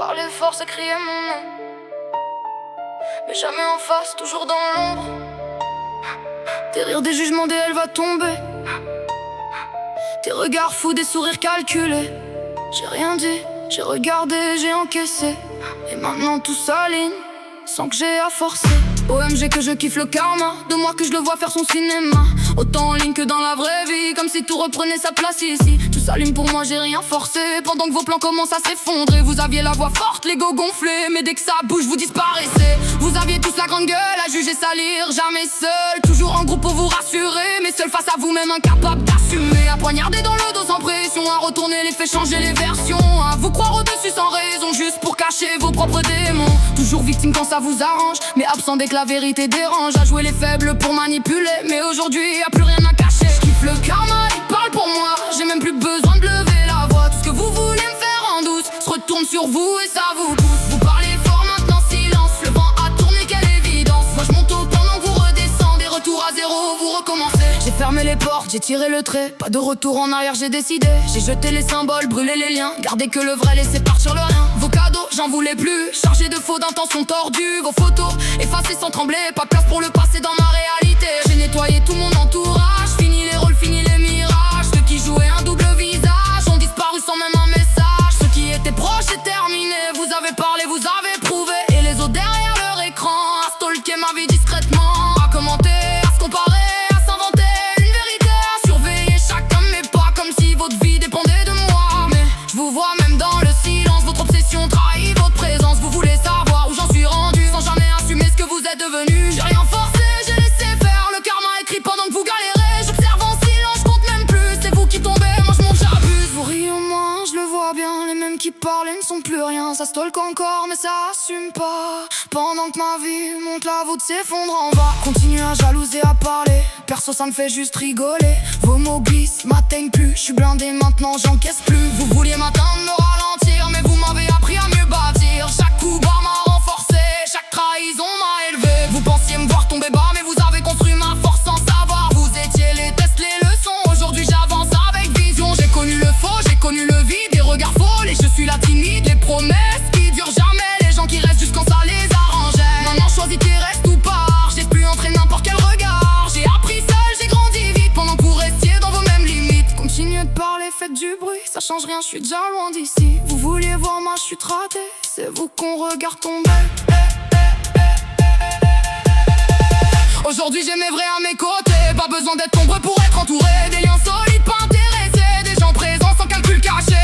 Parler fort, c'est crier mon nom, mais jamais en face, toujours dans l'ombre. Des rires, des jugements, des elle va tomber. Des regards fous, des sourires calculés. J'ai rien dit, j'ai regardé, j'ai encaissé. Et maintenant tout s'aligne, sans que j'ai à forcer. OMG que je kiffe le karma, de moi que je le vois faire son cinéma. Autant en ligne que dans la vraie vie, comme si tout reprenait sa place ici. Tout s'allume pour moi, j'ai rien forcé, pendant que vos plans commencent à s'effondrer. Vous aviez la voix forte, l'ego gonflé, mais dès que ça bouge, vous disparaissez. Vous aviez tous la grande gueule à juger, salir, jamais seul. Toujours en groupe pour vous rassurer, mais seul face à vous-même, incapable d'assumer. À poignarder dans le dos sans pression, à retourner les faits, changer les versions. À vous croire au-dessus sans raison, juste pour cacher vos propres démons. Toujours victime quand ça vous arrange, mais absent dès que la vérité dérange. À jouer les faibles pour manipuler, mais aujourd'hui y'a plus rien à cacher. J'kiffe le karma, il parle pour moi. J'ai même plus besoin de lever la voix. Tout ce que vous voulez me faire en douce se retourne sur vous et ça vous pousse. Vous parlez fort maintenant, silence. Le vent a tourné, quelle évidence. Moi je monte au pendant que vous redescendez. Retour à zéro, vous recommencez. J'ai fermé les portes, j'ai tiré le trait. Pas de retour en arrière, j'ai décidé. J'ai jeté les symboles, brûlé les liens. Gardez que le vrai, laissez partir le rien. Vos cadeaux, j'en voulais plus. Chargés de faux d'intentions tordues. Vos photos, effacées sans trembler. Pas de place pour le passé dans ma réalité. J'ai nettoyé tout mon entourage. Fini les rôles, fini les mirages. Ceux qui jouaient un double visage ont disparu sans même un message. Ceux qui étaient proches, c'est terminé. Vous avez parlé, vous avez prouvé. Et les autres derrière leur écran à stalker ma vie discrètement. À commenter, à se comparer. Vous vois même dans le silence, votre obsession trahit votre présence. Vous voulez savoir où j'en suis rendu sans jamais assumer ce que vous êtes devenu. J'ai rien forcé, j'ai laissé faire. Le karma écrit pendant que vous galérez. J'observe en silence, je compte même plus. C'est vous qui tombez, moi je monte, j'abuse. Vous riez au moins, je le vois bien. Les mêmes qui parlent et ne sont plus rien. Ça stalk encore mais ça assume pas. Pendant que ma vie monte, la vôtre s'effondre en bas. Continue à jalouser, à parler. Perso ça me fait juste rigoler. Vos mots glissent, m'atteignent plus. Je suis blindé maintenant, j'encaisse plus. Vous vouliez m'atteindre, me ralentir, mais vous m'avez appris à mieux bâtir. Chaque coup bas m'a renforcé, chaque trahison m'a élevé. Vous pensiez me voir tomber bas, mais vous avez construit ma force sans savoir. Vous étiez les tests, les leçons. Aujourd'hui j'avance avec vision. J'ai connu le faux, j'ai connu le vide. Des regards faux, et je suis la timide. Les promesses qui durent jamais, les gens qui restent juste quand ça les arrangeait. Maintenant choisis tes restes ou pars. J'ai pu entrer n'importe quel regard. J'ai appris seul, j'ai grandi vite pendant que vous restiez dans vos mêmes limites. Continuez de parler, faites du bruit, ça change rien, je suis déjà loin d'ici. Vous vouliez voir ma chute ratée, c'est vous qu'on regarde tomber. Aujourd'hui j'ai mes vrais à mes côtés. Pas besoin d'être nombreux pour être entouré. Des liens solides, pas intéressés. Des gens présents sans calcul caché.